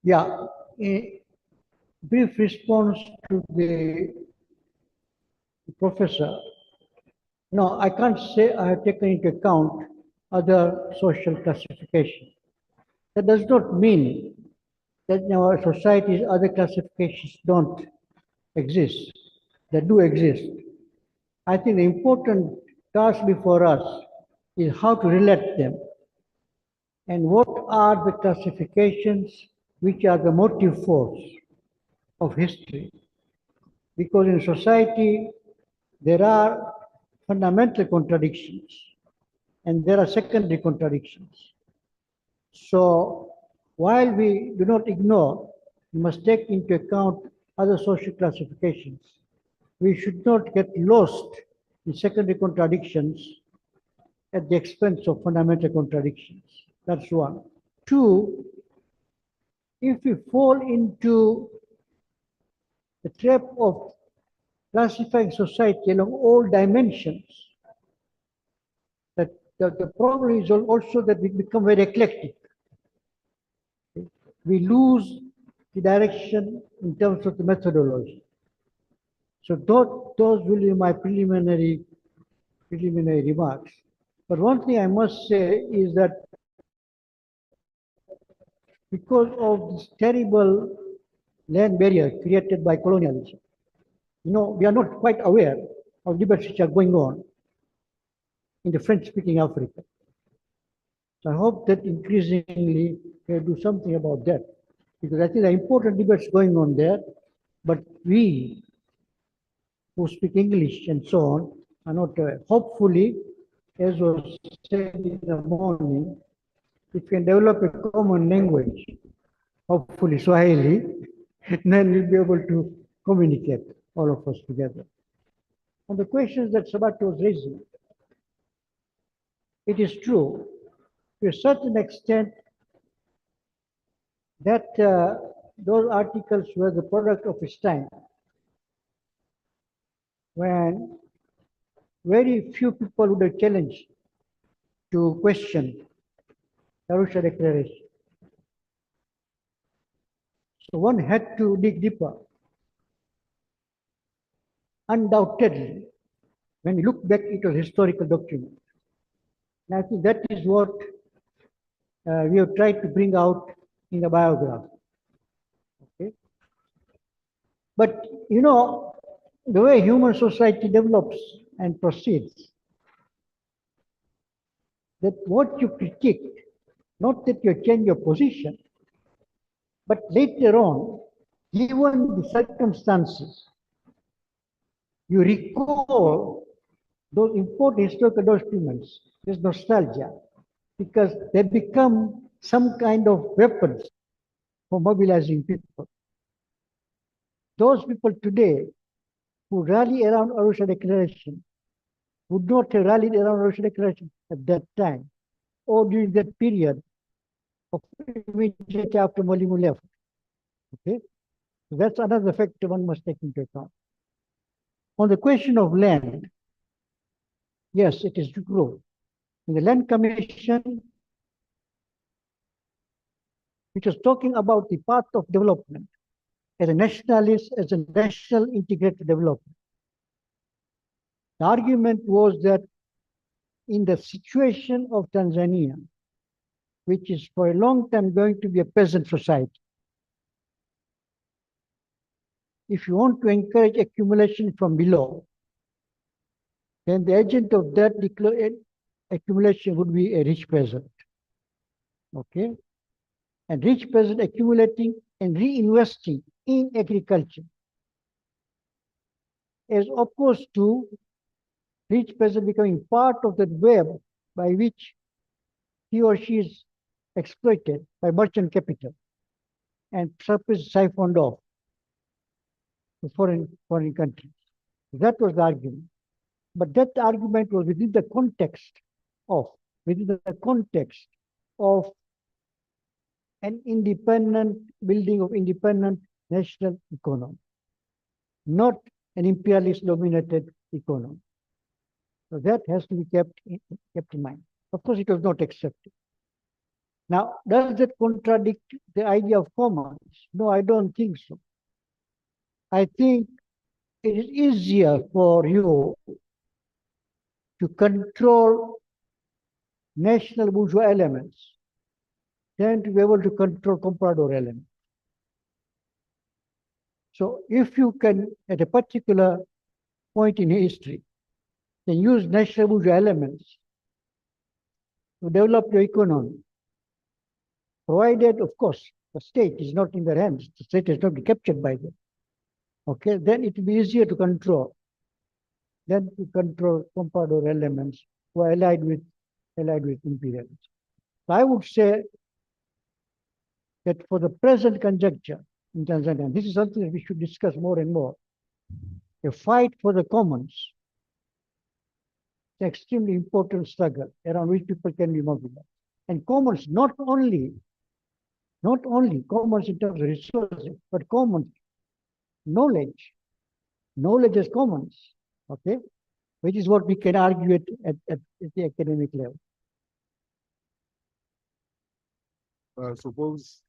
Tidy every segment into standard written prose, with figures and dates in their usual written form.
Yeah, a brief response to the professor. No, I can't say I have taken into account other social classification. That does not mean that in our societies other classifications don't exist. They do exist. I think the important task before us is how to relate them and what are the classifications which are the motive force of history. Because in society there are fundamental contradictions and there are secondary contradictions. So while we do not ignore, we must take into account other social classifications. We should not get lost in secondary contradictions at the expense of fundamental contradictions. That's one. Two, if we fall into the trap of classifying society along all dimensions, that the problem is also that we become very eclectic. We lose the direction in terms of the methodology. So those will be my preliminary remarks. But one thing I must say is that because of this terrible land barrier created by colonialism, we are not quite aware of debates which are going on in the French-speaking Africa. So I hope that increasingly we'll do something about that, because I think there are important debates going on there, but we who speak English and so on are not aware. Hopefully, as was said in the morning, if we can develop a common language, hopefully Swahili, then we'll be able to communicate, all of us together. On the questions that Sabat was raising, it is true, to a certain extent, that those articles were the product of its time, when very few people would have challenged to question the Arusha Declaration. So one had to dig deeper. Undoubtedly, when we look back into a historical document, and I think that is what we have tried to bring out in the biography. Okay? But the way human society develops and proceeds, that what you critique, not that you change your position, but later on, given the circumstances, you recall those important historical documents. There's nostalgia, because they become some kind of weapons for mobilizing people. Those people today who rally around Arusha Declaration would not have rallied around Arusha Declaration at that time or during that period of immediately after Molimu left. Okay, so that's another factor one must take into account. On the question of land, yes, it is true. In the Land Commission, which was talking about the path of development as a nationalist, as a national integrated development, the argument was that in the situation of Tanzania, which is for a long time going to be a peasant society, if you want to encourage accumulation from below, then the agent of that accumulation would be a rich peasant. Okay? And rich peasant accumulating and reinvesting in agriculture, as opposed to rich peasant becoming part of the web by which he or she is exploited by merchant capital and surplus siphoned off to foreign countries. That was the argument. But that argument was within the context of an independent building of independent national economy, not an imperialist dominated economy. So that has to be kept in mind. Of course, it was not accepted. Now, does that contradict the idea of commons? No, I don't think so. I think it is easier for you to control national bourgeois elements than to be able to control comprador elements. So if you can, at a particular point in history, then use national bourgeois elements to develop your economy, provided, of course, the state is not in their hands, the state is not captured by them. Okay, then it will be easier to control than to control comprador elements who are allied with imperialism. So I would say that for the present conjuncture in Tanzania, this is something that we should discuss more and more. A fight for the commons is an extremely important struggle around which people can be mobilized. And commons, not only commons in terms of resources, but commons, knowledge as commons, okay, which is what we can argue at the academic level. I suppose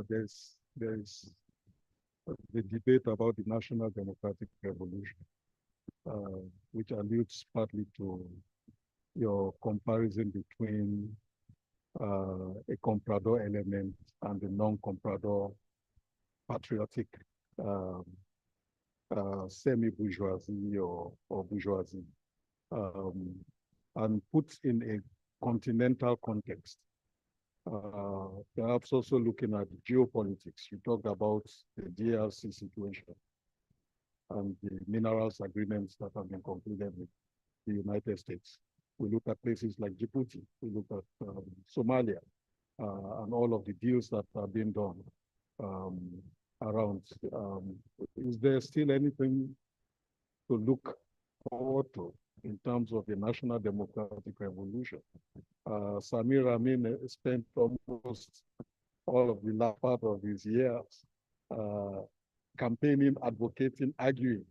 there's the debate about the National Democratic Revolution, which alludes partly to your comparison between a comprador element and the non-comprador patriotic um, semi-bourgeoisie or bourgeoisie, and puts in a continental context. Perhaps also looking at geopolitics. You talked about the DRC situation and the minerals agreements that have been concluded with the United States. We look at places like Djibouti, we look at Somalia, and all of the deals that are being done around. Is there still anything to look forward to in terms of the National Democratic Revolution? Samir Amin spent almost all of the last part of his years campaigning, advocating, arguing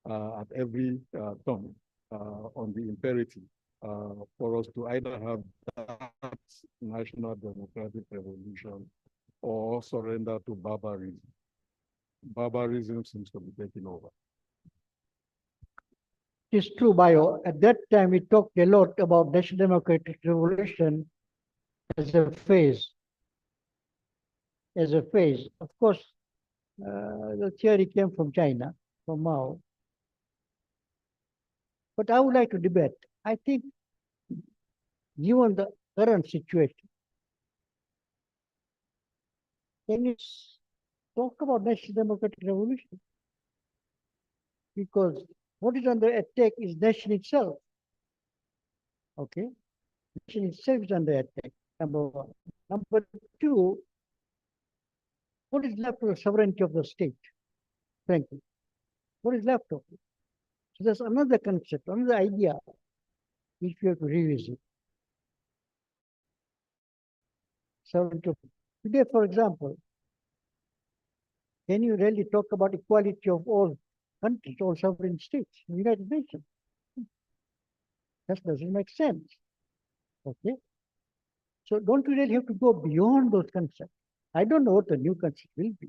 at every turn on the imperative for us to either have that National Democratic Revolution or surrender to barbarism. Barbarism seems to be taking over. It's true, Bio. At that time, we talked a lot about National Democratic Revolution as a phase. Of course, the theory came from China, from Mao. But I would like to debate. I think, given the current situation, can you talk about National Democratic Revolution? Because what is under attack is nation itself. Okay? Nation itself is under attack, number one. Number two, what is left of the sovereignty of the state, frankly? What is left of it? So there's another concept, another idea which we have to revisit. Sovereignty of today, for example, can you really talk about equality of all countries, all sovereign states in the United Nations? That doesn't make sense. Okay? So don't we really have to go beyond those concepts? I don't know what the new concept will be.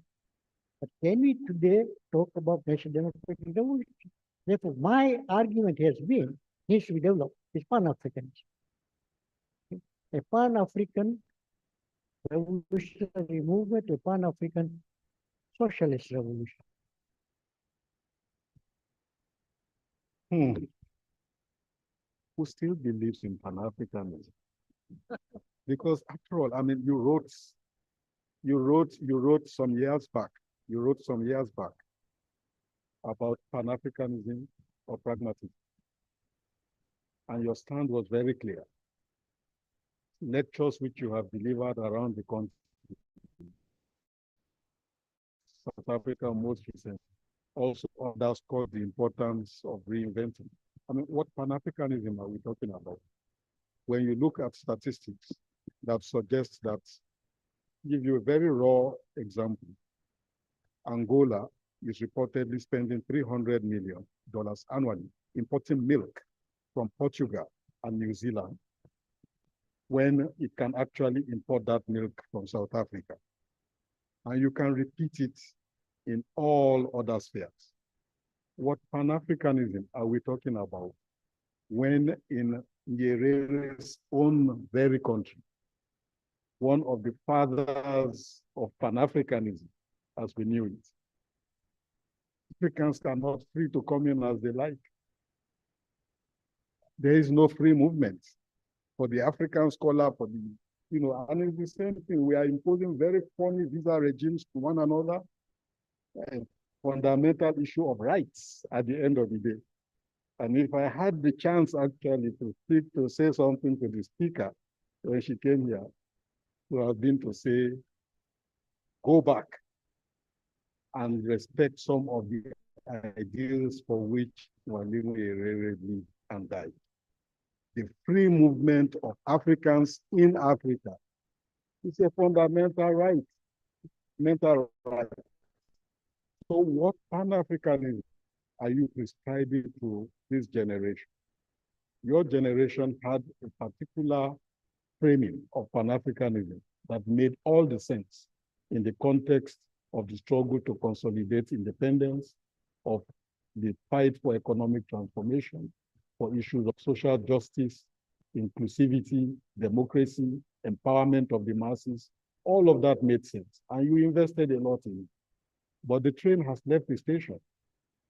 But can we today talk about national democratic revolution? Therefore, my argument has been, needs to be developed, is Pan-Africanism. A Pan-African revolutionary movement, a Pan-African socialist revolution. Who still believes in Pan-Africanism? Because after all, I mean, you wrote some years back, about Pan-Africanism or pragmatism. And your stand was very clear. Lectures which you have delivered around the country, South Africa most recently, also underscored the importance of reinventing. I mean, what Pan-Africanism are we talking about? When you look at statistics that suggest that, give you a very raw example. Angola is reportedly spending $300 million annually importing milk from Portugal and New Zealand. when it can actually import that milk from South Africa. And you can repeat it in all other spheres. What Pan-Africanism are we talking about when in Nyerere's own very country, one of the fathers of Pan-Africanism, as we knew it, Africans are not free to come in as they like. There is no free movement for the African scholar, for the, and it's the same thing. We are imposing very funny visa regimes to one another. And fundamental issue of rights at the end of the day. And if I had the chance actually to say something to the speaker when she came here, to have been to say, go back and respect some of the ideals for which Mwalimu Nyerere lived and died. The free movement of Africans in Africa is a fundamental right. Mental right. So what Pan-Africanism are you prescribing to this generation? Your generation had a particular framing of Pan-Africanism that made all the sense in the context of the struggle to consolidate independence, of the fight for economic transformation, for issues of social justice, inclusivity, democracy, empowerment of the masses. All of that made sense, and you invested a lot in it. But the train has left the station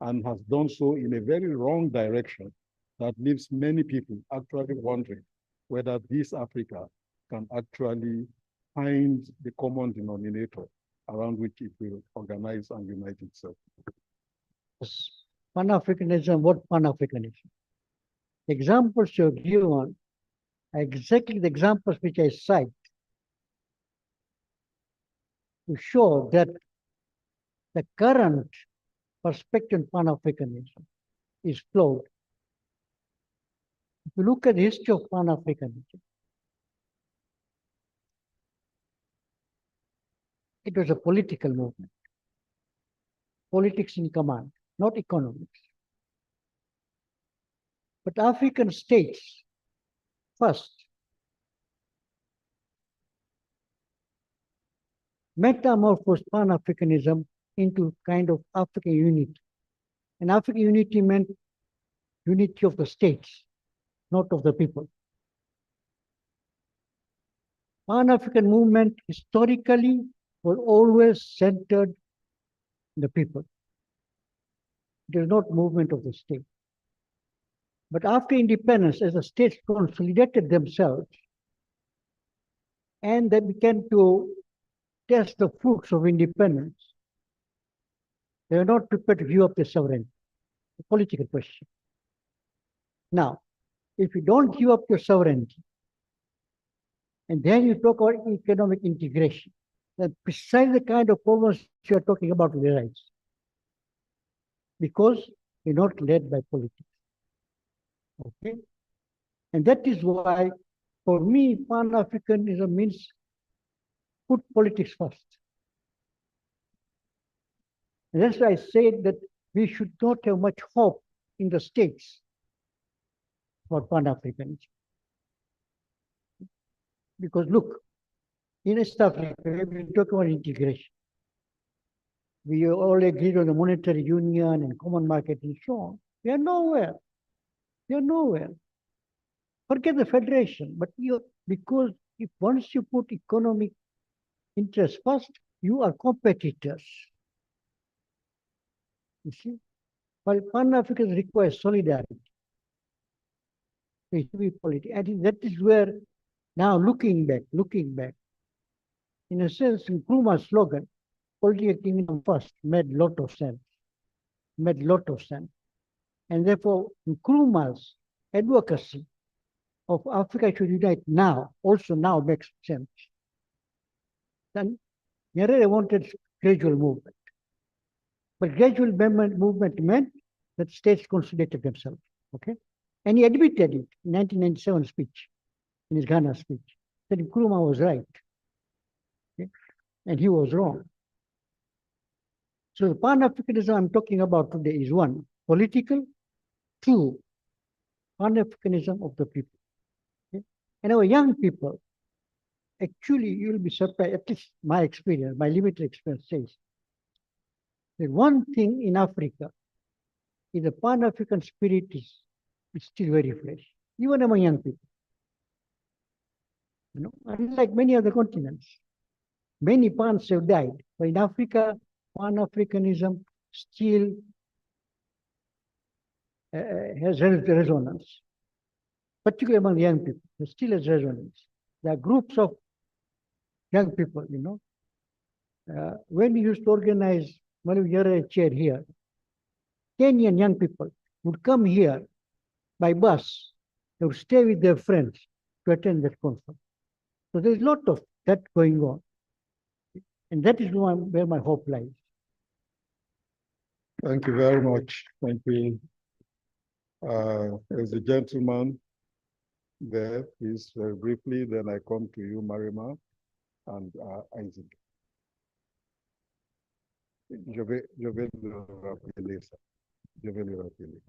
and has done so in a very wrong direction that leaves many people actually wondering whether this Africa can actually find the common denominator around which it will organize and unite itself. Pan-Africanism, what Pan-Africanism? The examples you're given are exactly the examples which I cite to show that the current perspective on Pan-Africanism is flawed. If you look at the history of Pan-Africanism, it was a political movement. Politics in command, not economics. But African states first metamorphosed Pan-Africanism into kind of African unity. And African unity meant unity of the states, not of the people. Pan-African movement historically was always centered in the people. It is not movement of the state. But after independence, as the states consolidated themselves, and they began to test the fruits of independence, they were not prepared to give up their sovereignty. A political question. Now, if you don't give up your sovereignty, and then you talk about economic integration, then precisely the kind of problems you are talking about will arise. Because you're not led by politics. Okay? And that is why, for me, Pan-Africanism means put politics first. And that's why I said that we should not have much hope in the states for Pan-Africanism. Because look, in East Africa, we talk about integration. We all agreed on the monetary union and common market and so on. We are nowhere. We are nowhere. Forget the federation, but because if once you put economic interest first, you are competitors. You see? While Pan-Africans require solidarity. It should be politics. I think that is where, now looking back, in a sense, Nkrumah's slogan, political kingdom first, made lot of sense. And therefore, Nkrumah's advocacy of Africa should unite now, also now makes sense. Then Nyerere wanted gradual movement. But gradual movement meant that states consolidated themselves. Okay? And he admitted it in 1997 speech, in his Ghana speech, that Nkrumah was right. Okay? And he was wrong. So the Pan-Africanism I'm talking about today is one, political, two, Pan-Africanism of the people. Okay? And our young people, actually, you'll be surprised, at least my experience, my limited experience says, that one thing in Africa is the Pan-African spirit is still very fresh, even among young people. Unlike many other continents, many Pans have died, but in Africa, Pan-Africanism still has resonance, particularly among young people. It still has resonance. There are groups of young people, when we used to organize Malu chair here, Kenyan young people would come here by bus. They would stay with their friends to attend that conference. So there's a lot of that going on. And that is where my hope lies. Thank you very much. Thank you. As a gentleman there, please, very briefly, then I come to you, Marima and Isaac. Je vais le rappeler ça. Je vais le rappeler.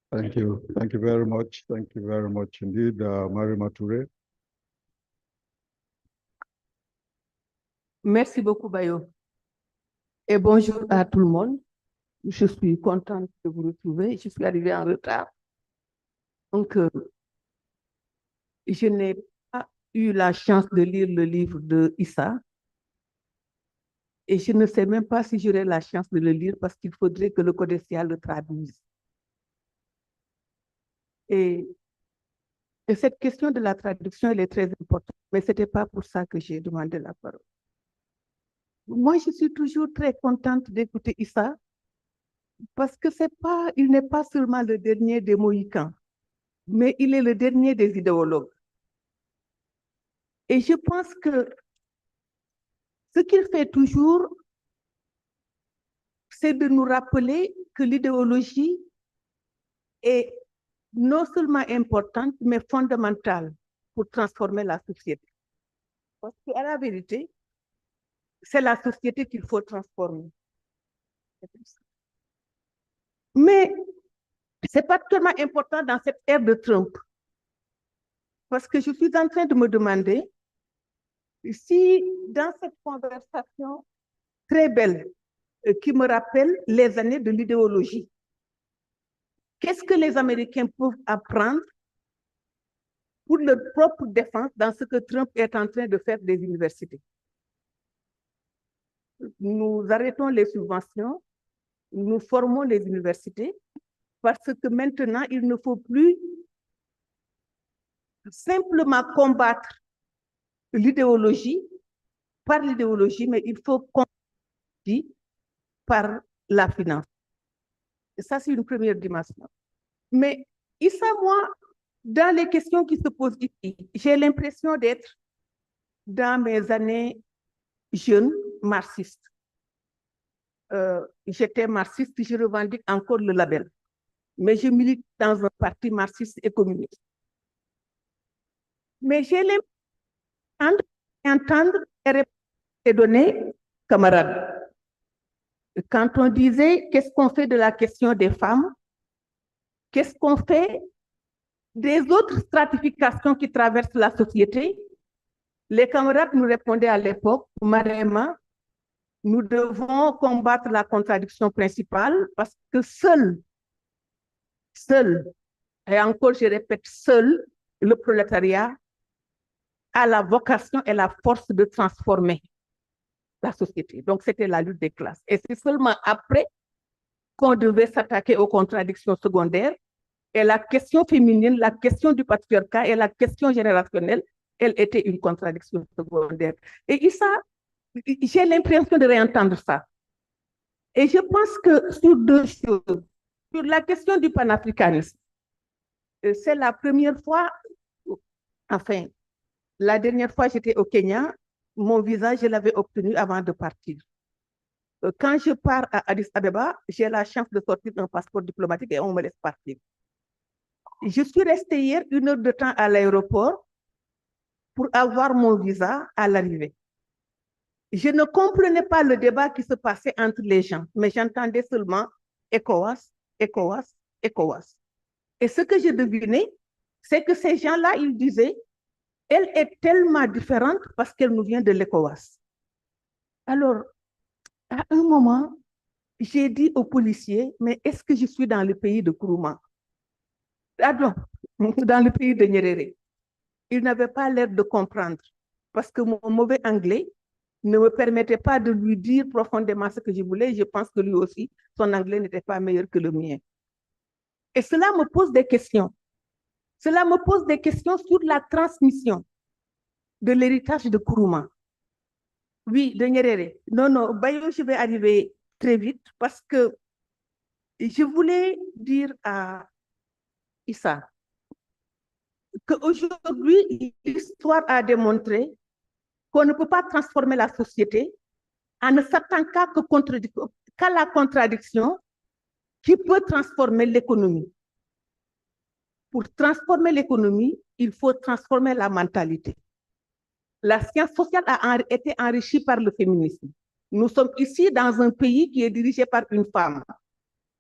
Thank you. Thank you very much. Thank you very much indeed, Marima Touré. Merci beaucoup, Bayo. Et bonjour à tout le monde. Je suis contente de vous retrouver. Je suis arrivée en retard. Donc, je n'ai pas eu la chance de lire le livre de Issa. Et je ne sais même pas si j'aurai la chance de le lire parce qu'il faudrait que le codicial le traduise. Et cette question de la traduction, elle est très importante, mais ce n'était pas pour ça que j'ai demandé la parole. Moi, je suis toujours très contente d'écouter Issa parce que il n'est pas seulement le dernier des Mohicans, mais il est le dernier des idéologues. Et je pense que ce qu'il fait toujours, c'est de nous rappeler que l'idéologie est non seulement importante, mais fondamentale pour transformer la société. Parce qu'à la vérité, c'est la société qu'il faut transformer. Mais C'est particulièrement important dans cette ère de Trump, parce que je suis en train de me demander si dans cette conversation très belle qui me rappelle les années de l'idéologie, qu'est-ce que les Américains peuvent apprendre pour leur propre défense dans ce que Trump est en train de faire des universités? Nous arrêtons les subventions, nous formons les universités, parce que maintenant, il ne faut plus simplement combattre l'idéologie par l'idéologie, mais il faut combattre par la finance. Et ça, c'est une première dimension. Mais Issa, moi, dans les questions qui se posent ici, j'ai l'impression d'être dans mes années jeunes marxistes. J'étais marxiste, je revendique encore le label, mais je milite dans un parti marxiste et communiste. Mais j'ai l'impression d'entendre et donner, camarades. Quand on disait qu'est-ce qu'on fait de la question des femmes, qu'est-ce qu'on fait des autres stratifications qui traversent la société, les camarades nous répondaient à l'époque, Marema, nous devons combattre la contradiction principale parce que seul, et encore je répète, seul, le prolétariat a la vocation et la force de transformer la société. Donc c'était la lutte des classes. Et c'est seulement après qu'on devait s'attaquer aux contradictions secondaires. Et la question féminine, la question du patriarcat et la question générationnelle, elle était une contradiction secondaire. Et ça, j'ai l'impression de réentendre ça. Et je pense que sur deux choses, sur la question du panafricanisme, c'est la première fois, enfin, la dernière fois j'étais au Kenya, mon visa, je l'avais obtenu avant de partir. Quand je pars à Addis Abeba, j'ai la chance de sortir un passeport diplomatique et on me laisse partir. Je suis restée hier 1 heure de temps à l'aéroport pour avoir mon visa à l'arrivée. Je ne comprenais pas le débat qui se passait entre les gens, mais j'entendais seulement ECOWAS, ECOWAS, ECOWAS. Et ce que je devinais, c'est que ces gens-là, ils disaient, elle est tellement différente parce qu'elle nous vient de l'ECOWAS. Alors, à un moment, j'ai dit aux policiers, mais est-ce que je suis dans le pays de Kourouma? Pardon, dans le pays de Nyerere. Il n'avait pas l'air de comprendre parce que mon mauvais anglais ne me permettait pas de lui dire profondément ce que je voulais. Je pense que lui aussi, son anglais n'était pas meilleur que le mien. Et cela me pose des questions. Cela me pose des questions sur la transmission de l'héritage de Kourouma. Oui, de Nyerere. Non, non, Bayo, je vais arriver très vite parce que je voulais dire à Issa qu'aujourd'hui, l'histoire a démontré qu'on ne peut pas transformer la société en ne s'attendant qu'à la contradiction qui peut transformer l'économie. Pour transformer l'économie, il faut transformer la mentalité. La science sociale a été enrichie par le féminisme. Nous sommes ici dans un pays qui est dirigé par une femme.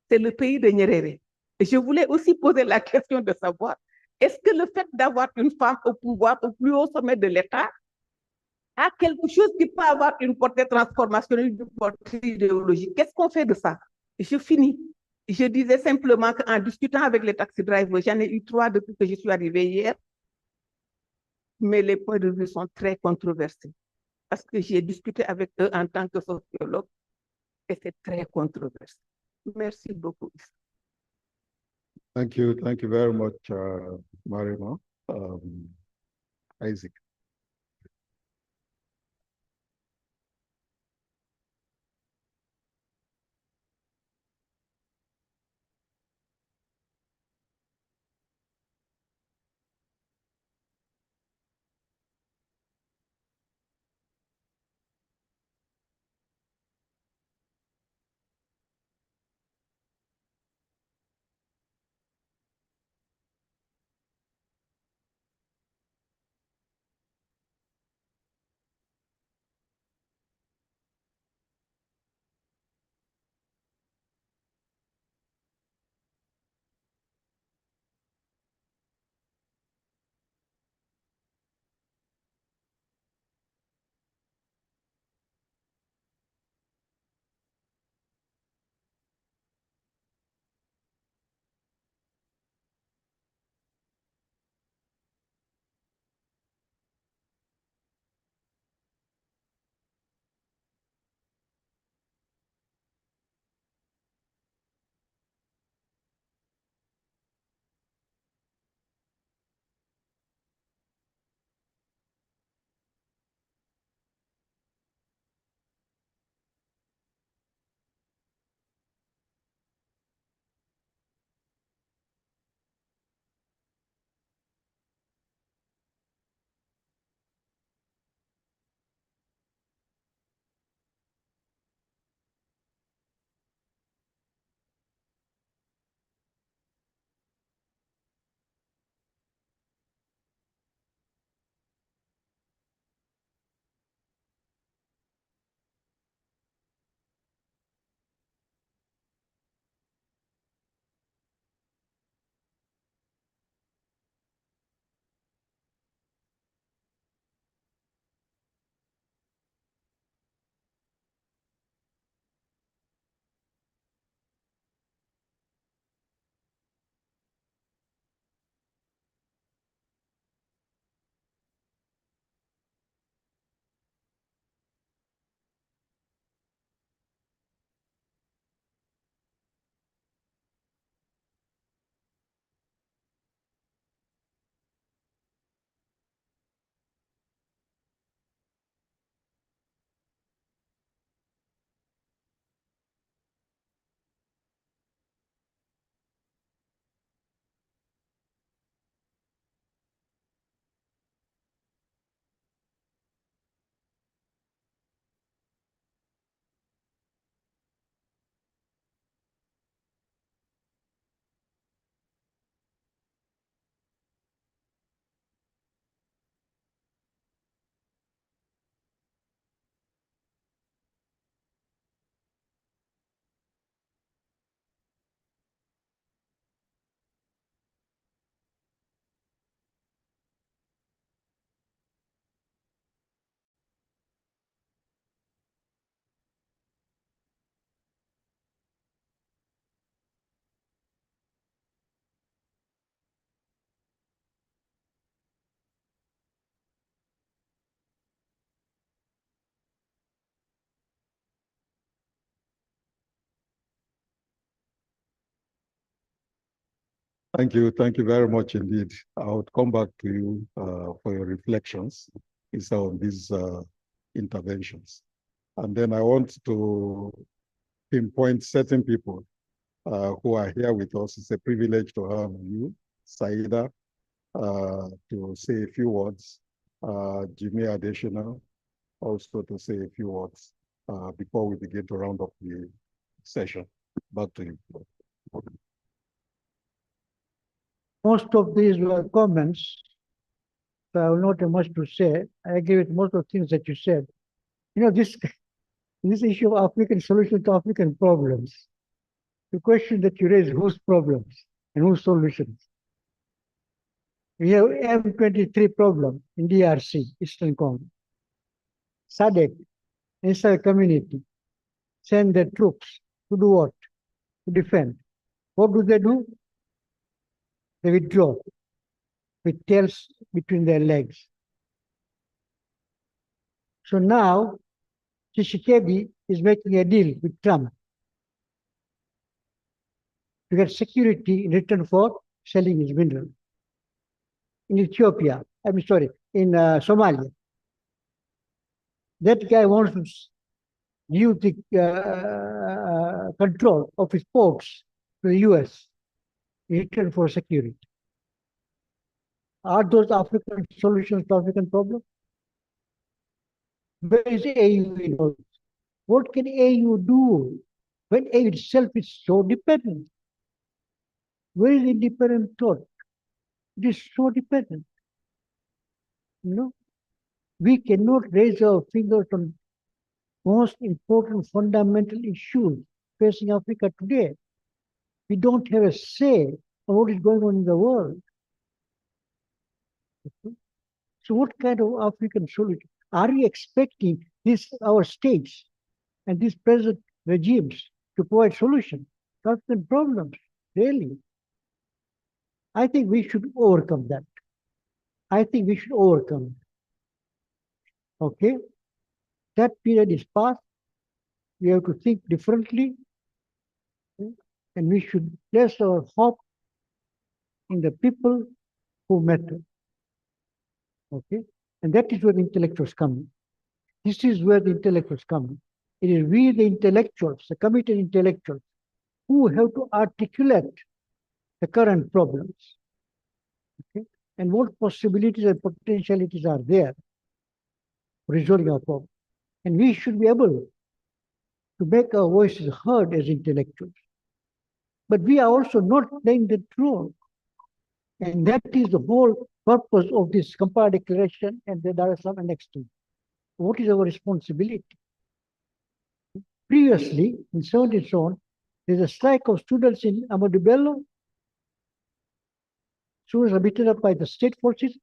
C'est le pays de Nyerere. Et je voulais aussi poser la question de savoir, est-ce que le fait d'avoir une femme au pouvoir, au plus haut sommet de l'État, a quelque chose qui peut avoir une portée transformationnelle, une portée idéologique? Qu'est-ce qu'on fait de ça? Je finis. Je disais simplement qu'en discutant avec les taxi drivers, j'en ai eu 3 depuis que je suis arrivée hier, mais les points de vue sont très controversés parce que j'ai discuté avec eux en tant que sociologue et c'est très controversé. Merci beaucoup. Thank you very much, Marima. Isaac. Thank you very much indeed. I would come back to you for your reflections on these interventions. And then I want to pinpoint certain people who are here with us. It's a privilege to have you, Saida, to say a few words, Jimmy Additional, also to say a few words before we begin to round up the session. Back to you. Most of these were comments, so I will not have much to say. I agree with most of the things that you said. You know, this issue of African solution to African problems, the question that you raise, whose problems and whose solutions? We have M23 problem in DRC, Eastern Congo. SADC, inside community, send their troops to do what? To defend. What do? They withdraw with tails between their legs. So now, Tshisekedi is making a deal with Trump to get security in return for selling his mineral. In Ethiopia, in Somalia. That guy wants to use the control of his ports to the US in return for security. Are those African solutions to African problems? Where is AU in all this? What can AU do when AU itself is so dependent? Where is independent thought? It is so dependent. You know, we cannot raise our fingers on most important fundamental issues facing Africa today. We don't have a say on what is going on in the world. So what kind of African solution? Are we expecting our states and these present regimes to provide solutions to African problems? Really? I think we should overcome that. Okay? That period is past. We have to think differently. And we should place our hope in the people who matter. Okay? And that is where the intellectuals come in. This is where the intellectuals come in. It is we, the intellectuals, the committed intellectuals, who have to articulate the current problems. Okay? And what possibilities and potentialities are there for resolving our problem. And we should be able to make our voices heard as intellectuals. But we are also not playing that role. And that is the whole purpose of this Kampala Declaration and the Dar es Salaam annexation. What is our responsibility? Previously, in 70s on, there's a strike of students in Amadou Bello. Students are beaten up by the state forces.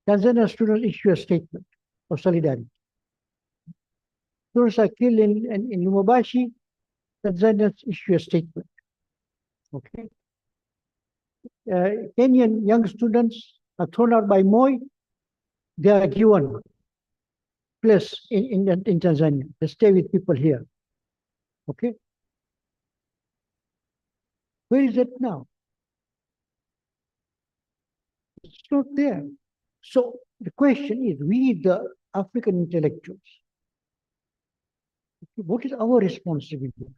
Tanzania students issue a statement of solidarity. Students are killed in Lumumbashi. Tanzanians issue a statement. Okay. Kenyan young students are thrown out by Moi. They are given place in Tanzania. They stay with people here. Okay. Where is it now? It's not there. So the question is, we the African intellectuals, what is our responsibility?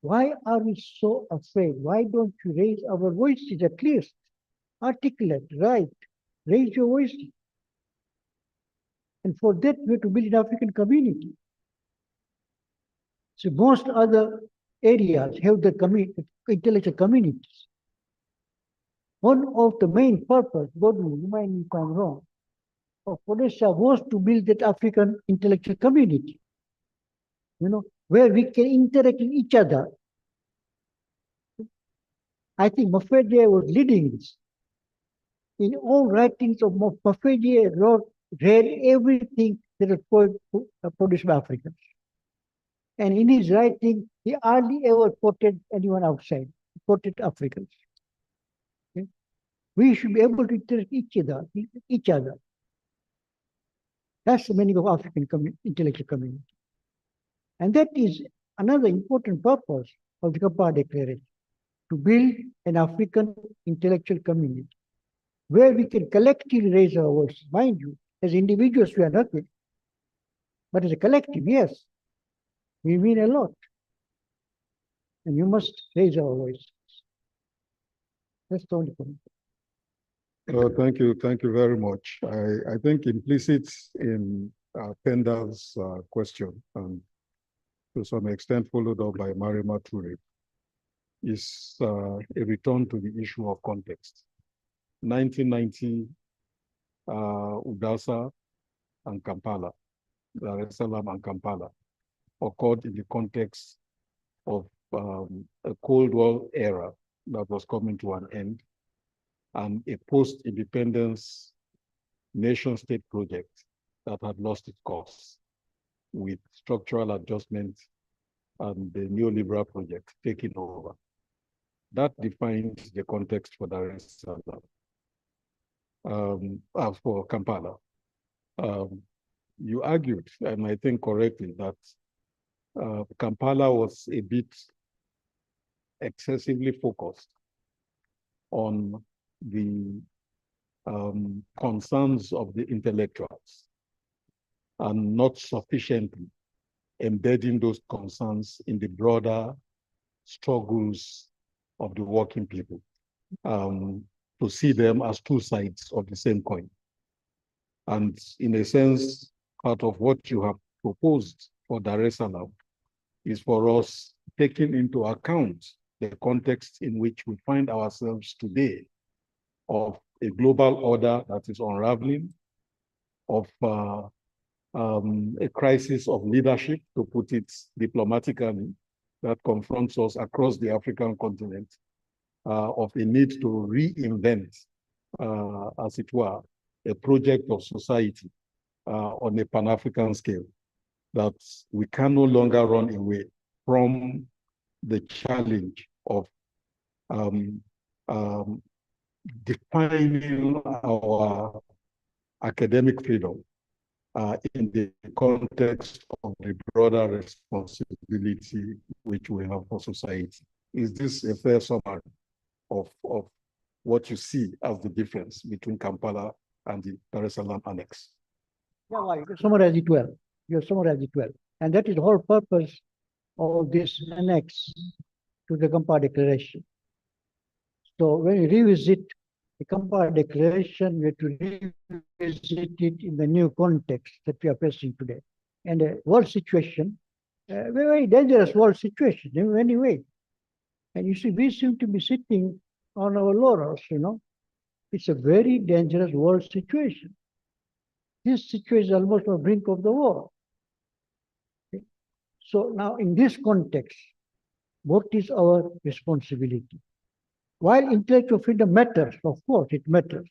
Why are we so afraid? Why don't you raise our voices at least? Articulate, write, raise your voices. And for that, we have to build an African community. So most other areas have the intellectual communities. One of the main purpose, God will remind me if I'm wrong, of Odessa was to build that African intellectual community, where we can interact with each other. I think Mafede was leading this. In all writings of Mafede read everything that was produced by Africans. And in his writing, he hardly ever quoted anyone outside. He quoted Africans. Okay? We should be able to interact with each other. That's the meaning of African intellectual community. And that is another important purpose of the Kampala Declaration, to build an African intellectual community where we can collectively raise our voices. Mind you, as individuals, we are nothing. But as a collective, yes, we mean a lot. And you must raise our voices. That's the only point. Thank you very much. I think implicit in Penda's question, and to some extent followed up by Marima Ture, is a return to the issue of context. 1990, Udasa and Kampala, Dar es Salaam and Kampala, occurred in the context of a Cold War era that was coming to an end, and a post-independence nation-state project that had lost its course, with structural adjustment and the neoliberal project taking over. That defines the context for Dar es Salaam. For Kampala. You argued, and I think correctly, that Kampala was a bit excessively focused on the concerns of the intellectuals and not sufficiently embedding those concerns in the broader struggles of the working people, to see them as two sides of the same coin. And in a sense, part of what you have proposed for Dar es Salaam is for us taking into account the context in which we find ourselves today, of a global order that is unraveling, of a crisis of leadership, to put it diplomatically, that confronts us across the African continent, of a need to reinvent, as it were, a project of society on a Pan-African scale, that we can no longer run away from the challenge of defining our academic freedom in the context of the broader responsibility which we have for society. Is this a fair summary of what you see as the difference between Kampala and the Dar es Salaam annex? Yeah, well, you summarize it well. You summarize it well. And that is the whole purpose of this annex to the Kampala Declaration. So when you revisit the Kampala Declaration, we have to revisit it in the new context that we are facing today. And the world situation, very dangerous world situation in many ways. And you see, we seem to be sitting on our laurels, you know. It's a very dangerous world situation. This situation is almost on the brink of the war. Okay? So now in this context, what is our responsibility? While intellectual freedom matters, of course it matters,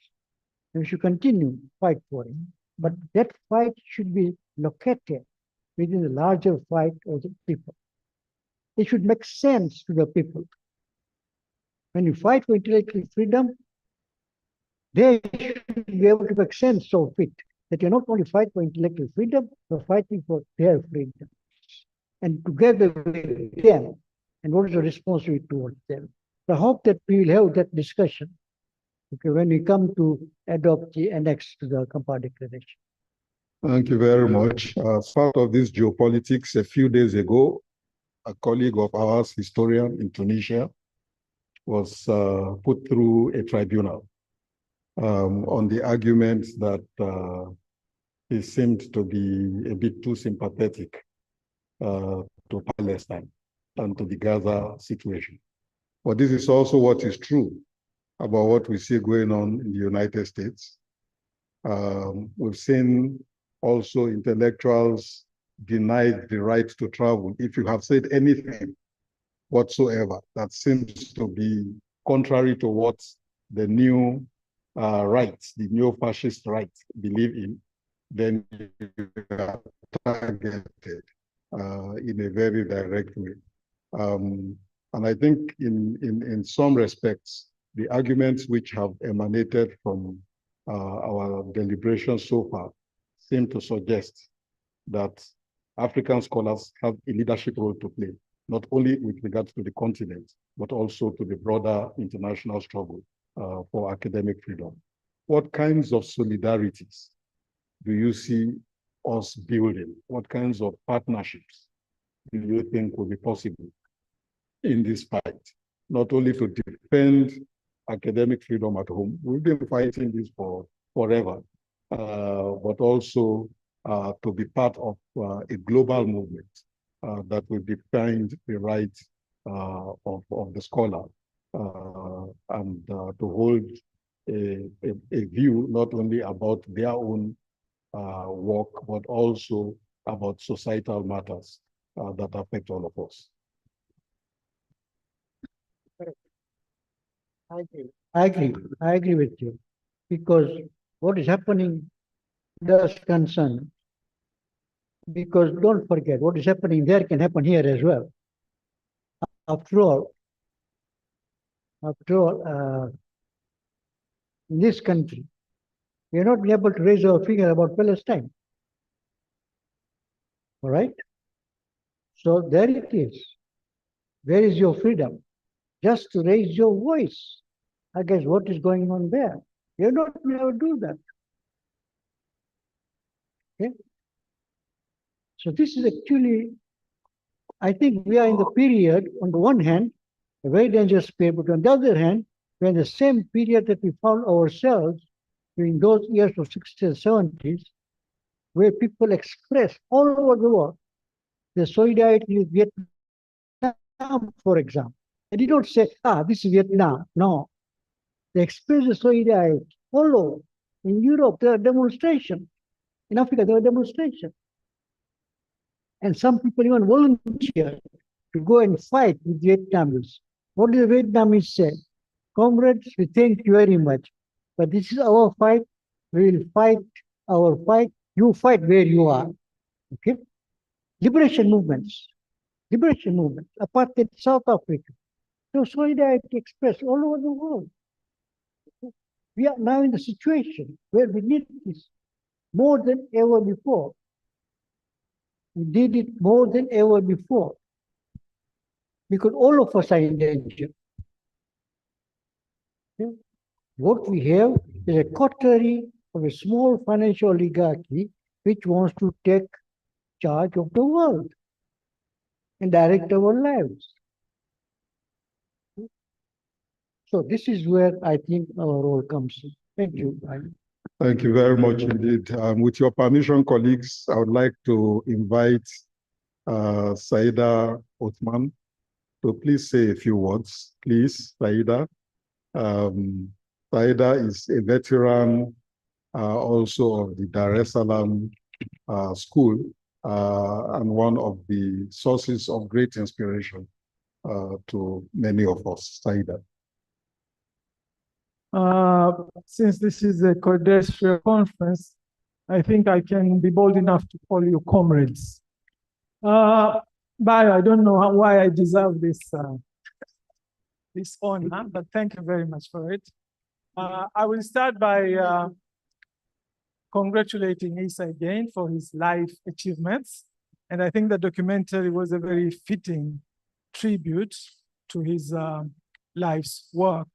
and we should continue to fight for it, but that fight should be located within the larger fight of the people. It should make sense to the people. When you fight for intellectual freedom, they should be able to make sense of it, that you're not only fighting for intellectual freedom, you're fighting for their freedom. And together with them, and what is the responsibility towards them. So I hope that we will have that discussion, okay, when we come to adopt the annex to the Kampala Declaration. Thank you very much. As part of this geopolitics, a few days ago, a colleague of ours, historian in Tunisia, was put through a tribunal on the argument that he seemed to be a bit too sympathetic to Palestine and to the Gaza situation. But this is also what is true about what we see going on in the United States. We've seen also intellectuals denied the right to travel. If you have said anything whatsoever that seems to be contrary to what the new rights, the neo-fascist right believe in, then you are targeted in a very direct way. And I think in some respects, the arguments which have emanated from our deliberations so far seem to suggest that African scholars have a leadership role to play, not only with regards to the continent, but also to the broader international struggle for academic freedom. What kinds of solidarities do you see us building? What kinds of partnerships do you think will be possible in this fight? Not only to defend academic freedom at home, we've been fighting this for forever, but also to be part of a global movement that will defend the rights of the scholar and to hold a view not only about their own work, but also about societal matters that affect all of us. I agree with you, because what is happening does concern. Because don't forget, what is happening there can happen here as well. After all, in this country, we are not able to raise our finger about Palestine. All right? So there it is. Where is your freedom? Just to raise your voice against what is going on there. You're not able to do that. Okay? So this is actually, I think we are in the period, on the one hand, a very dangerous period, but on the other hand, we're in the same period that we found ourselves during those years of 60s and 70s, where people express all over the world their solidarity with Vietnam, for example. They did not say, this is Vietnam. No. They express the solidarity all over. In Europe, there are demonstrations. In Africa, there are demonstrations. And some people even volunteer to go and fight with Vietnamese. What do the Vietnamese say? Comrades, we thank you very much, but this is our fight. We will fight our fight. You fight where you are. Okay? Liberation movements, apartheid South Africa. So solidarity expressed all over the world. We are now in the situation where we need this more than ever before. We did it more than ever before, because all of us are in danger. Okay? What we have is a coterie of a small financial oligarchy which wants to take charge of the world and direct our lives. So this is where I think our role comes in. Thank you. Thank you very much indeed. With your permission, colleagues, I would like to invite Saida Othman to please say a few words. Please, Saida. Saida is a veteran also of the Dar es Salaam School and one of the sources of great inspiration to many of us. Saida. Since this is a codestral conference, I think I can be bold enough to call you comrades. But I don't know why I deserve this this honor, but thank you very much for it. I will start by congratulating Issa again for his life achievements. And I think the documentary was a very fitting tribute to his life's work.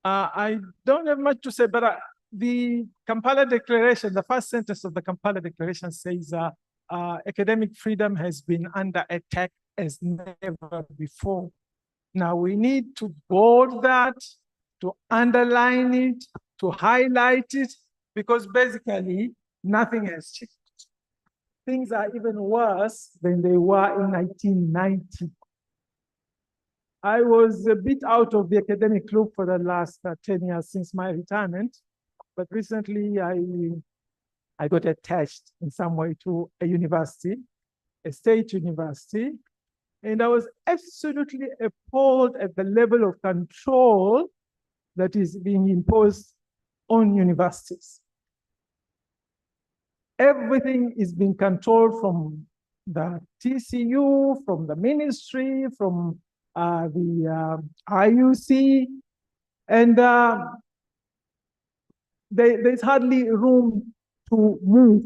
I don't have much to say, but the Kampala Declaration, the first sentence of the Kampala Declaration says, academic freedom has been under attack as never before. Now we need to bold that, to underline it, to highlight it, because basically nothing has changed. Things are even worse than they were in 1990. I was a bit out of the academic loop for the last 10 years since my retirement, but recently I got attached in some way to a university, a state university, and I was absolutely appalled at the level of control that is being imposed on universities. Everything is being controlled from the TCU, from the ministry, from the IUC, and there's hardly room to move.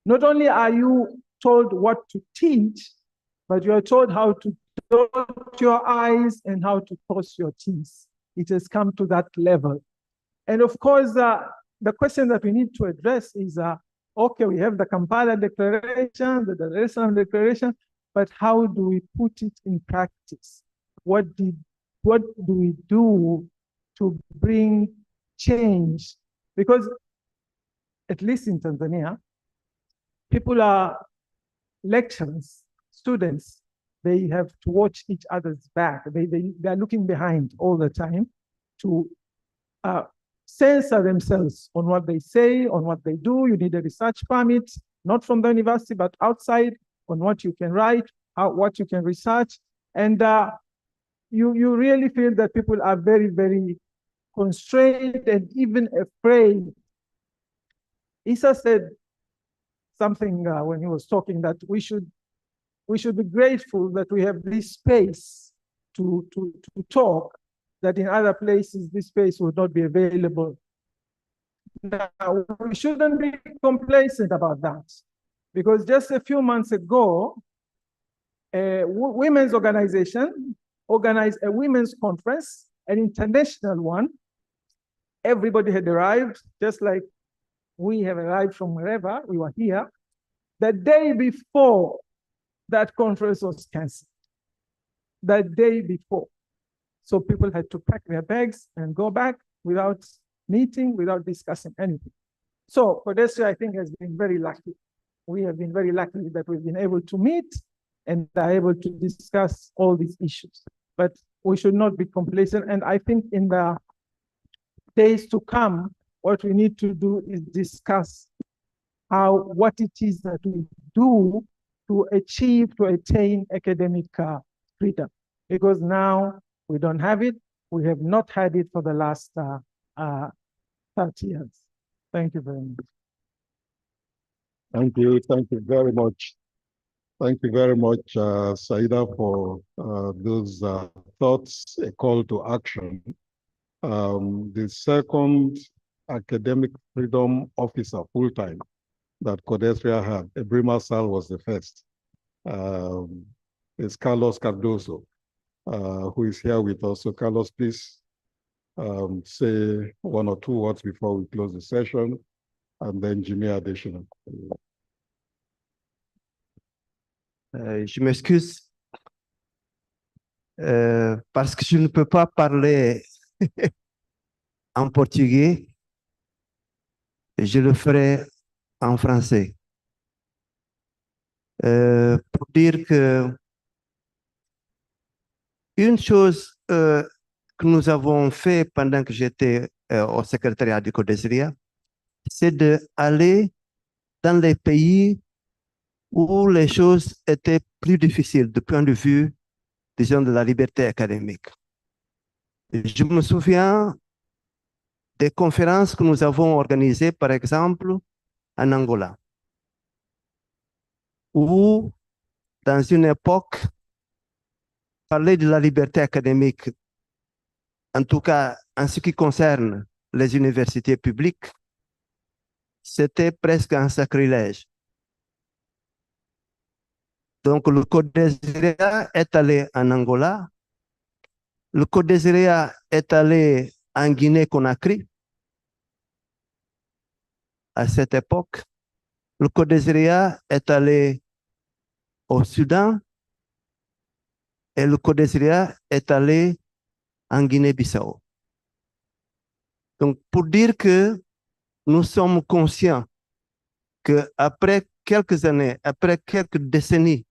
Not only are you told what to teach, but you are told how to dot your I's and how to cross your T's. It has come to that level. And of course, the question that we need to address is, okay, we have the Kampala Declaration, the Dar es Salaam Declaration, but how do we put it in practice? What do we do to bring change? Because at least in Tanzania, people are lecturers, students, they have to watch each other's back. They are looking behind all the time to censor themselves on what they say, on what they do. You need a research permit, not from the university, but outside, on what you can write, what you can research. And you really feel that people are very, very constrained and even afraid. Issa said something when he was talking, that we should be grateful that we have this space to talk, that in other places this space would not be available. Now, we shouldn't be complacent about that, because just a few months ago, a women's organization organized a women's conference, an international one. Everybody had arrived, just like we have arrived from wherever we were here. The day before, that conference was canceled. The day before. So people had to pack their bags and go back without meeting, without discussing anything. So Codestia, I think, has been very lucky. We have been very lucky that we've been able to meet and are able to discuss all these issues. But we should not be complacent. And I think in the days to come, what we need to do is discuss what it is that we do to attain academic freedom. Because now we don't have it. We have not had it for the last 30 years. Thank you very much. Thank you very much. Thank you very much, Saida, for those thoughts, a call to action. The second academic freedom officer full-time that Codestia had, Ebrima Sal was the first. It's Carlos Cardoso, who is here with us. So Carlos, please say one or two words before we close the session, and then Jimmy additional. Je m'excuse parce que je ne peux pas parler en portugais. Je le ferai en français. Pour dire que une chose que nous avons fait pendant que j'étais au secrétariat du Codesria, c'est d'aller dans les pays où les choses étaient plus difficiles du point de vue, disons, de la liberté académique. Je me souviens des conférences que nous avons organisées, par exemple, en Angola, où, dans une époque, parler de la liberté académique, en tout cas en ce qui concerne les universités publiques, c'était presque un sacrilège. Donc, le Codesria est allé en Angola, le Codesria est allé en Guinée-Conakry à cette époque, le Codesria est allé au Soudan et le Codesria est allé en Guinée-Bissau. Donc, pour dire que nous sommes conscients qu'après quelques années, après quelques décennies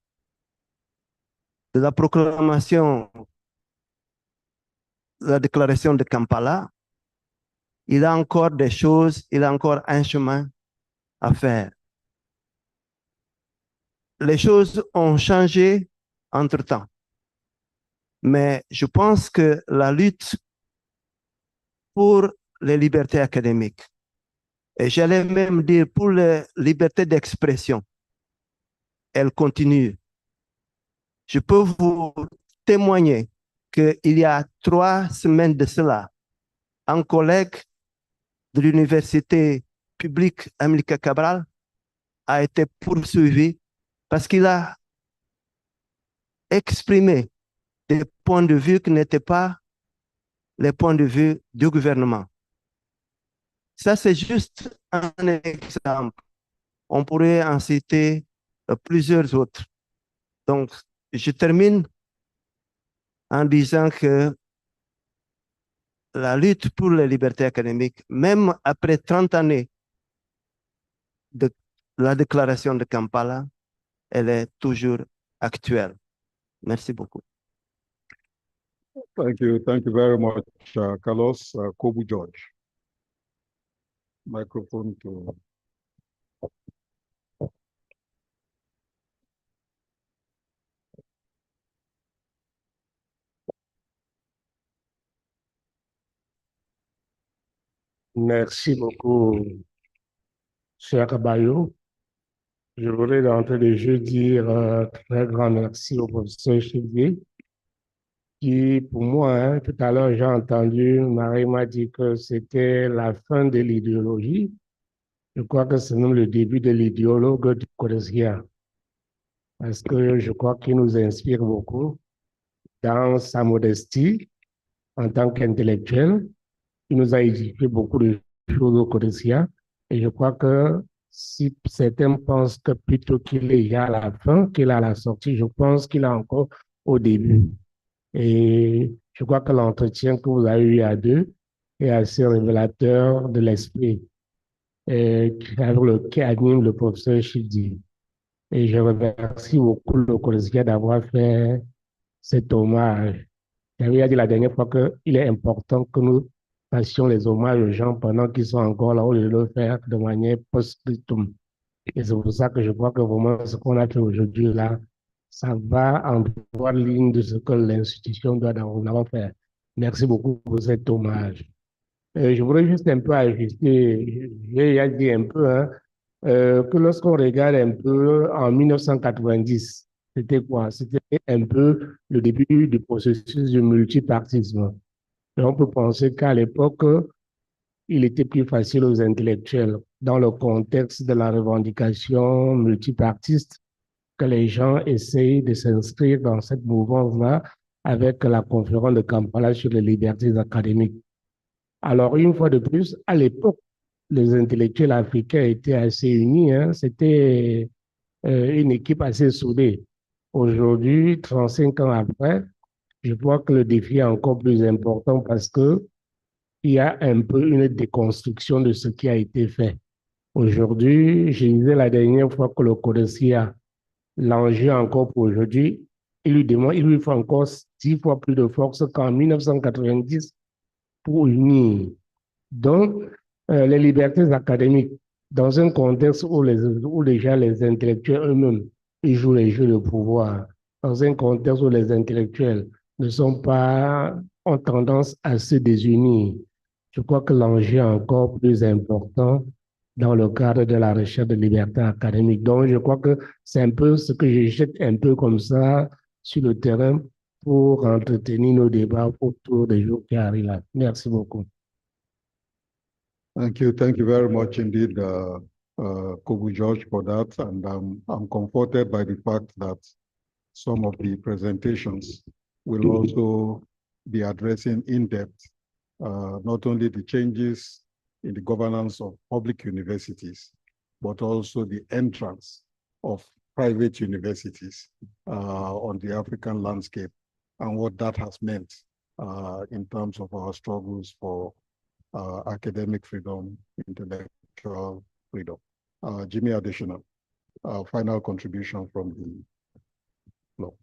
de la proclamation de la déclaration de Kampala, il y a encore des choses, il y a encore un chemin à faire. Les choses ont changé entre-temps, mais je pense que la lutte pour les libertés académiques, et j'allais même dire pour les libertés d'expression, elle continue. Je peux vous témoigner qu'il y a 3 semaines de cela, un collègue de l'université publique Amilcar Cabral a été poursuivi parce qu'il a exprimé points de vue qui n'étaient pas les points de vue du gouvernement. Ça, c'est juste un exemple. On pourrait en citer plusieurs autres. Donc, je termine en disant que la lutte pour les libertés académiques, même après 30 années de la déclaration de Kampala, elle est toujours actuelle. Merci beaucoup. Thank you very much, Carlos. Kobu George. Microphone to. Merci beaucoup, cher Bayo. Je voudrais d'entrée de jeu dire très grand merci au professeur Chidier, qui, pour moi, hein, tout à l'heure, j'ai entendu, Marie m'a dit que c'était la fin de l'idéologie. Je crois que c'est même le début de l'idéologue du Corésia, parce que je crois qu'il nous inspire beaucoup dans sa modestie en tant qu'intellectuel. Il nous a édifié beaucoup de choses au Corésia. Et je crois que si certains pensent que plutôt qu'il est à la fin, qu'il est à la sortie, je pense qu'il est encore au début. Et je crois que l'entretien que vous avez eu à deux est assez révélateur de l'esprit qui anime le professeur Chidi. Et je remercie beaucoup le Corésia d'avoir fait cet hommage. J'avais dit la dernière fois qu'il est important que nous fassions les hommages aux gens pendant qu'ils sont encore là, au lieu de le faire de manière post-scriptum. Et c'est pour ça que je crois que vraiment ce qu'on a fait aujourd'hui là, ça va en droite ligne de ce que l'institution doit d'abord faire. Merci beaucoup pour cet hommage. Je voudrais juste un peu ajuster, j'ai déjà dit un peu, hein, que lorsqu'on regarde un peu en 1990, c'était quoi? C'était un peu le début du processus du multipartisme. Et on peut penser qu'à l'époque, il était plus facile aux intellectuels, dans le contexte de la revendication multipartiste, que les gens essayent de s'inscrire dans cette mouvance-là avec la conférence de Kampala sur les libertés académiques. Alors, une fois de plus, à l'époque, les intellectuels africains étaient assez unis, hein. C'était une équipe assez soudée. Aujourd'hui, 35 ans après, je vois que le défi est encore plus important parce que il y a un peu une déconstruction de ce qui a été fait. Aujourd'hui, je disais la dernière fois que le Codessia, l'enjeu encore pour aujourd'hui, il lui faut encore 10 fois plus de force qu'en 1990 pour unir. Donc, les libertés académiques, dans un contexte où déjà les intellectuels eux-mêmes, ils jouent les jeux de pouvoir, dans un contexte où les intellectuels ne sont pas, ont tendance à se désunir, je crois que l'enjeu est encore plus important dans le cadre de la recherche de liberté académique. Donc, je crois que c'est un peu ce que je jette un peu comme ça sur le terrain pour entretenir nos débats autour des jours qui arrivent. Merci beaucoup. Thank you very much indeed, Kobu George, for that. And I'm comforted by the fact that some of the presentations will also be addressing in depth, not only the changes in the governance of public universities, but also the entrance of private universities on the African landscape and what that has meant in terms of our struggles for academic freedom, intellectual freedom. Jimmy Additional, final contribution from the floor.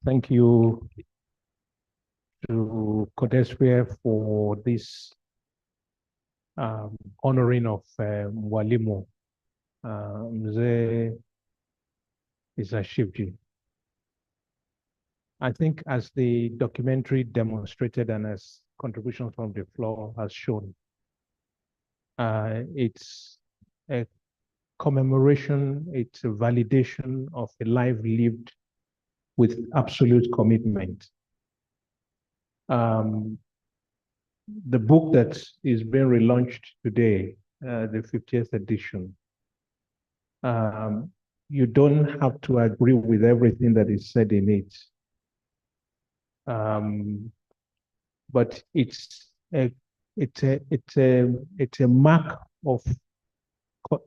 Thank you to Codesphere for this honoring of Mwalimu Mzee Issa Shivji. I think as the documentary demonstrated and as contributions from the floor has shown, it's a commemoration, it's a validation of a life lived with absolute commitment. The book that is being relaunched today, the 50th edition, You don't have to agree with everything that is said in it. But it's a mark of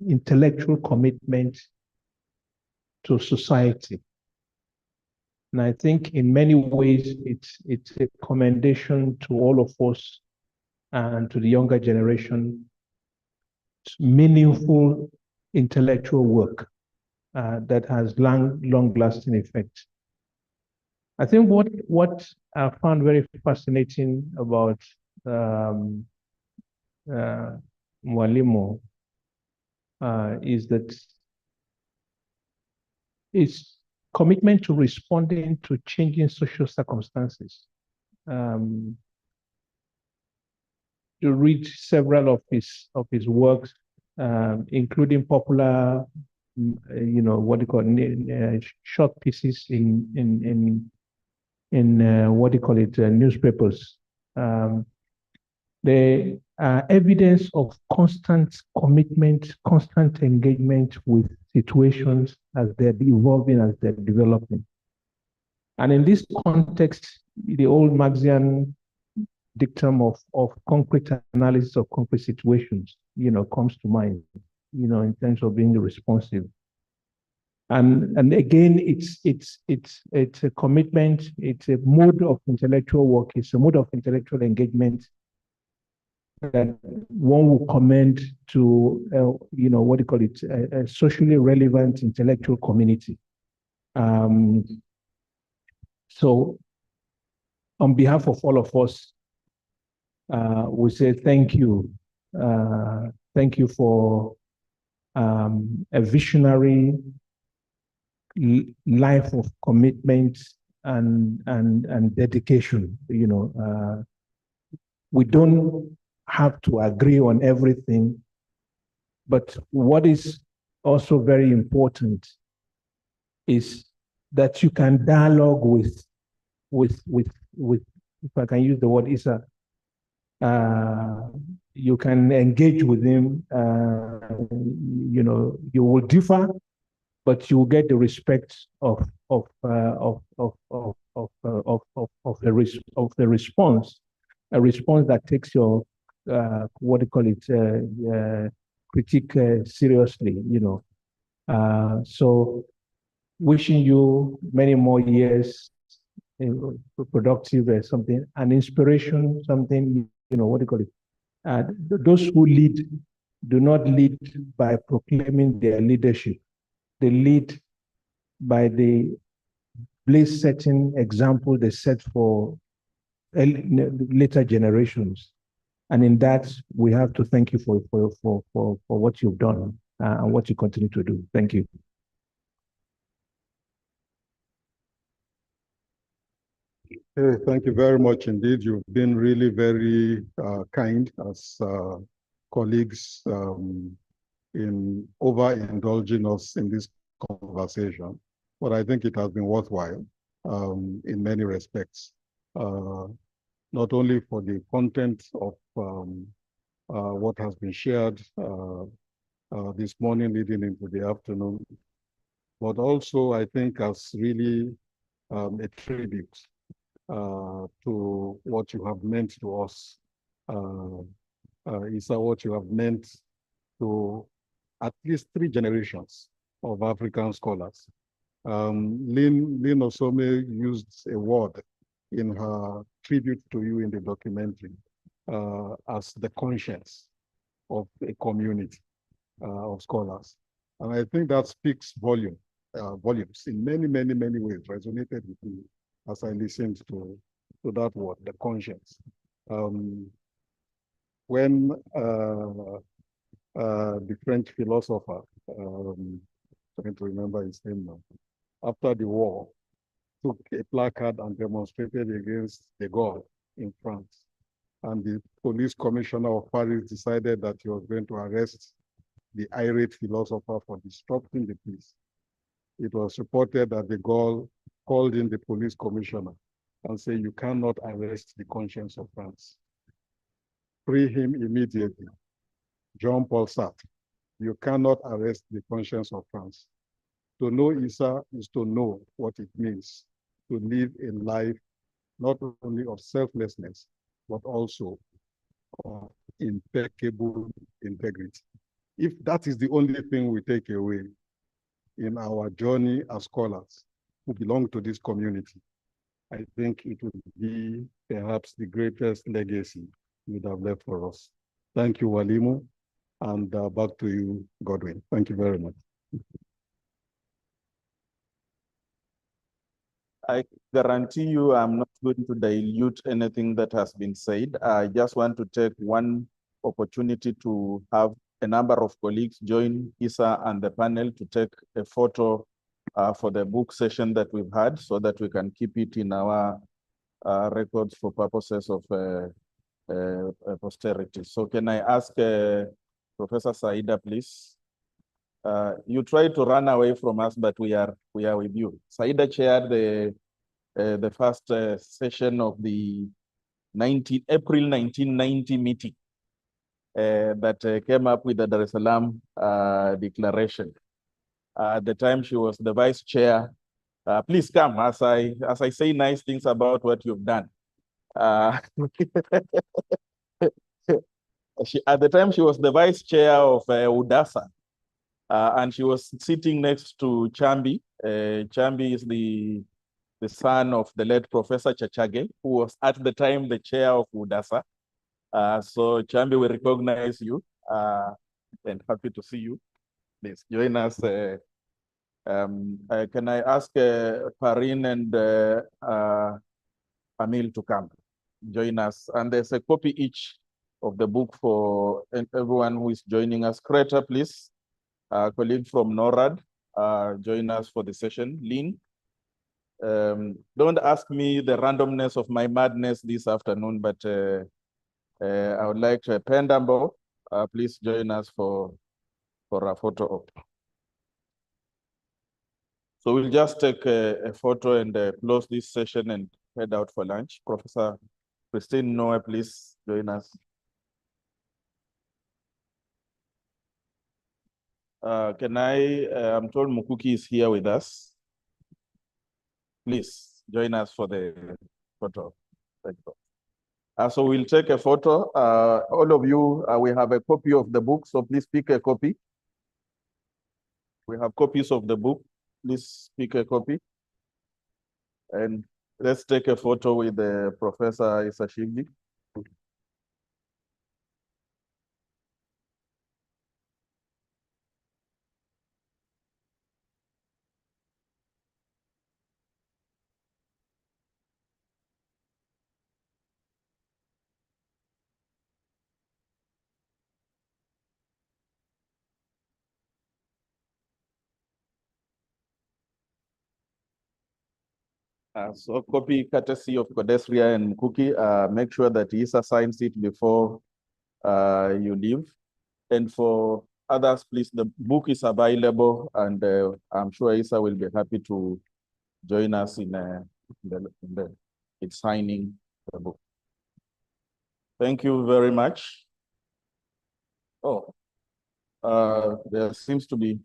intellectual commitment to society. And I think in many ways, it's a commendation to all of us and to the younger generation. It's meaningful intellectual work that has long-lasting effects. I think what I found very fascinating about Mwalimu is that it's commitment to responding to changing social circumstances. To read several of his works, including popular, what do you call it, short pieces in what do you call it, newspapers. They are evidence of constant commitment, constant engagement with situations as they're evolving, as they're developing. And in this context, the old Marxian dictum of concrete analysis of concrete situations, comes to mind, in terms of being responsive. And again, it's a commitment, it's a mode of intellectual work, it's a mode of intellectual engagement that one will commend to, what do you call it, a socially relevant intellectual community. So on behalf of all of us, we say thank you. Thank you for a visionary life of commitment and dedication. We don't have to agree on everything, but what is also very important is that you can dialogue with if I can use the word Isa, you can engage with him. You will differ, but you will get the respect of the response, a response that takes your what do you call it, critique seriously. So wishing you many more years, productive something, an inspiration, something, what do you call it? Those who lead do not lead by proclaiming their leadership. They lead by the place-setting example they set for later generations. And in that, we have to thank you for what you've done and what you continue to do. Thank you. Thank you very much indeed. You've been really very kind as colleagues in overindulging us in this conversation. But I think it has been worthwhile in many respects, not only for the content of what has been shared this morning leading into the afternoon, but also I think as really a tribute to what you have meant to us, Isa, what you have meant to at least 3 generations of African scholars. Lynn Osome used a word in her tribute to you in the documentary as the conscience of a community of scholars. And I think that speaks volumes in many, many, many ways, resonated with me as I listened to that word, the conscience. When the French philosopher, trying to remember his name now, after the war, took a placard and demonstrated against de Gaulle in France. And the police commissioner of Paris decided that he was going to arrest the irate philosopher for disrupting the peace. It was reported that de Gaulle called in the police commissioner and said, "You cannot arrest the conscience of France. Free him immediately." Jean-Paul Sartre, You cannot arrest the conscience of France. To know Isa is to know what it means to live a life not only of selflessness, but also of impeccable integrity. If that is the only thing we take away in our journey as scholars who belong to this community, I think it would be perhaps the greatest legacy you'd have left for us. Thank you, Walimu, and back to you, Godwin. Thank you very much. I guarantee you I'm not going to dilute anything that has been said. I just want to take one opportunity to have a number of colleagues join Isa and the panel to take a photo for the book session that we've had so that we can keep it in our records for purposes of posterity. So can I ask Professor Saida, please? You try to run away from us, but we are with you. Saida chaired the first session of the April 1990 meeting that came up with the Dar es Salaam Declaration. At the time, she was the vice chair. Please come as I say nice things about what you've done. At the time, she was the vice chair of UDASA. And she was sitting next to Chambi. Chambi is the son of the late Professor Chachage, who was at the time the chair of UDASA. So Chambi will recognize you and happy to see you. Please join us. Can I ask Parin and Amil to come join us? And there's a copy each of the book for everyone who is joining us. Kreta, please. Colleague from NORAD, join us for the session. Lynn, don't ask me the randomness of my madness this afternoon, but I would like to Pendambo, please join us for a photo op. So we'll just take a photo and close this session and head out for lunch. Professor Christine Noah, please join us. I'm told Mukuki is here with us. Please join us for the photo. Thank you. So we'll take a photo. All of you, we have a copy of the book, so please pick a copy. We have copies of the book. Please pick a copy. And let's take a photo with the Professor Isashigi. So copy courtesy of Codesria and Mukuki. Make sure that Isa signs it before you leave. And for others, please, the book is available, and I'm sure Isa will be happy to join us in signing the book. Thank you very much. Oh, there seems to be.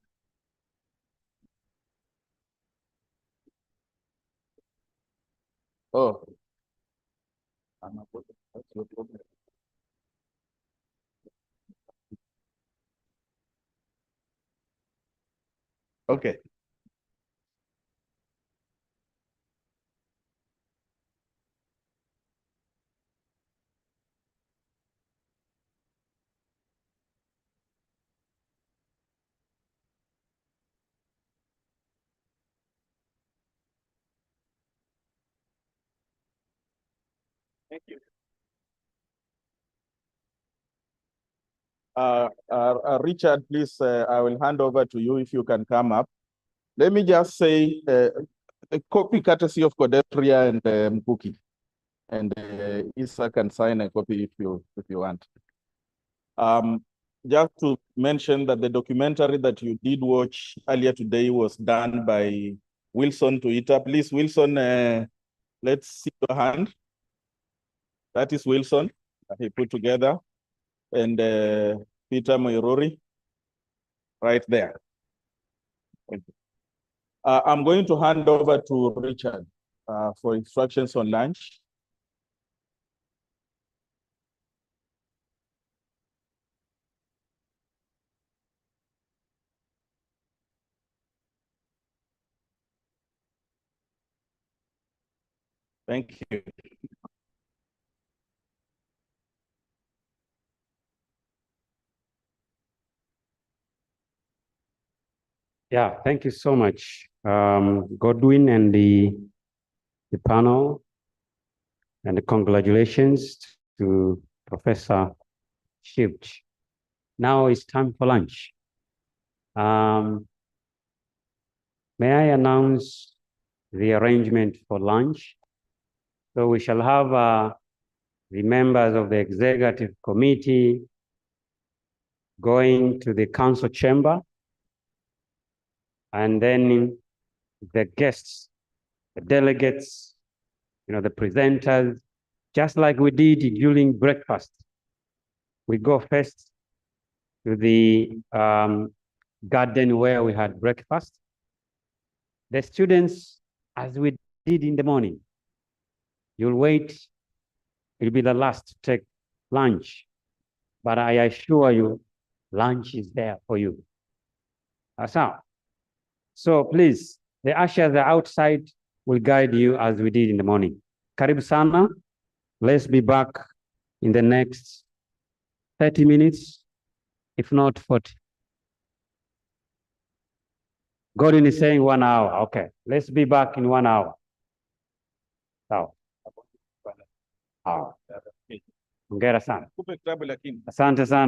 Oh. Okay. Thank you. Richard, please, I will hand over to you if you can come up. Let me just say a copy courtesy of Codesria and Mkuki. And Isa can sign a copy if you want. Just to mention that the documentary that you did watch earlier today was done by Wilson Tuita. Please, Wilson, let's see your hand. That is Wilson, he put together. And Peter Moirori. right there. I'm going to hand over to Richard for instructions on lunch. Thank you. Yeah, thank you so much, Godwin and the panel, and congratulations to Professor Shift. Now it's time for lunch. May I announce the arrangement for lunch? So we shall have the members of the executive committee going to the council chamber, and then the guests, the delegates, the presenters, just like we did during breakfast. We go first to the garden where we had breakfast. The students, as we did in the morning, you'll wait, it'll be the last to take lunch. But I assure you, lunch is there for you. So please, the ushers are outside, will guide you as we did in the morning. Karibu sana. Let's be back in the next 30 minutes, if not 40. Gordon is saying 1 hour. Okay, let's be back in 1 hour. Sawa. Hongera sana. Asante sana.